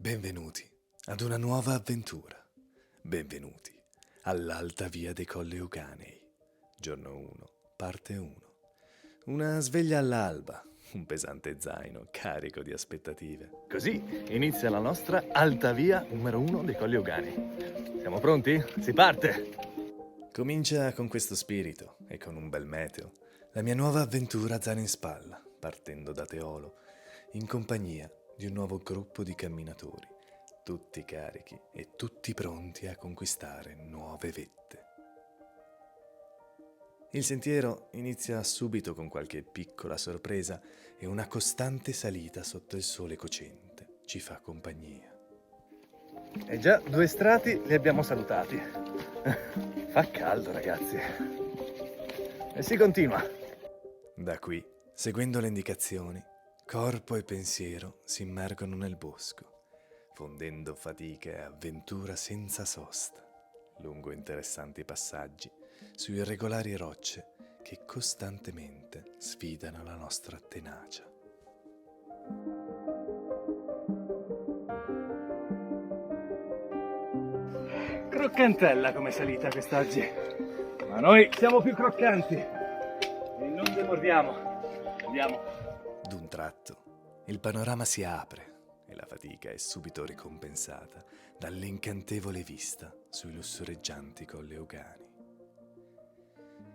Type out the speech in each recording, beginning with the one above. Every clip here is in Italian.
Benvenuti ad una nuova avventura. Benvenuti all'Alta Via dei Colli Euganei. Giorno 1, parte 1. Una sveglia all'alba, un pesante zaino carico di aspettative. Così inizia la nostra Alta Via numero 1 dei Colli Euganei. Siamo pronti? Si parte! Comincia con questo spirito e con un bel meteo la mia nuova avventura zaino in spalla, partendo da Teolo, in compagnia di un nuovo gruppo di camminatori, tutti carichi e tutti pronti a conquistare nuove vette. Il sentiero inizia subito con qualche piccola sorpresa e una costante salita sotto il sole cocente ci fa compagnia. E già 2 strati li abbiamo salutati. Fa caldo, ragazzi. E si continua. Da qui, seguendo le indicazioni, corpo e pensiero si immergono nel bosco, fondendo fatica e avventura senza sosta, lungo interessanti passaggi su irregolari rocce che costantemente sfidano la nostra tenacia. Croccantella come salita quest'oggi. Ma noi siamo più croccanti. E non demordiamo. Andiamo. D'un tratto, il panorama si apre e la fatica è subito ricompensata dall'incantevole vista sui lussureggianti Colli Euganei.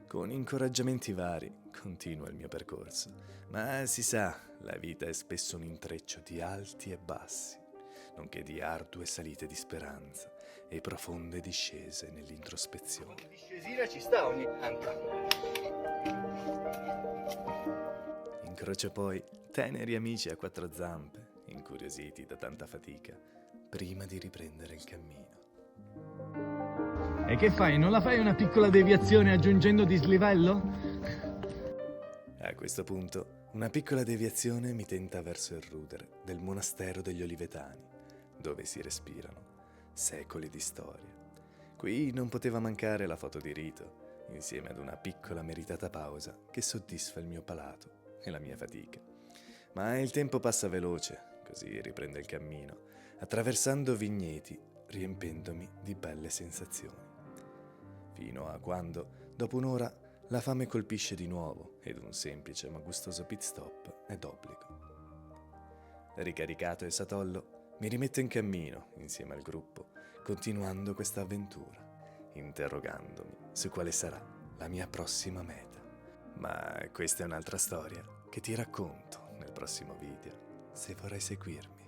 Con incoraggiamenti vari continua il mio percorso, ma si sa, la vita è spesso un intreccio di alti e bassi, nonché di ardue salite di speranza e profonde discese nell'introspezione. Discesina ci sta ogni tanto. Incrocio poi teneri amici a 4 zampe, incuriositi da tanta fatica, prima di riprendere il cammino. E che fai? Non la fai una piccola deviazione aggiungendo dislivello? A questo punto, una piccola deviazione mi tenta verso il rudere del monastero degli Olivetani, dove si respirano secoli di storia. Qui non poteva mancare la foto di rito, insieme ad una piccola meritata pausa che soddisfa il mio palato e la mia fatica. Ma il tempo passa veloce, così riprende il cammino, attraversando vigneti, riempendomi di belle sensazioni. Fino a quando, dopo un'ora, la fame colpisce di nuovo ed un semplice ma gustoso pit stop è d'obbligo. Ricaricato e satollo, mi rimetto in cammino insieme al gruppo, continuando questa avventura, interrogandomi su quale sarà la mia prossima meta. Ma questa è un'altra storia che ti racconto nel prossimo video, se vorrai seguirmi.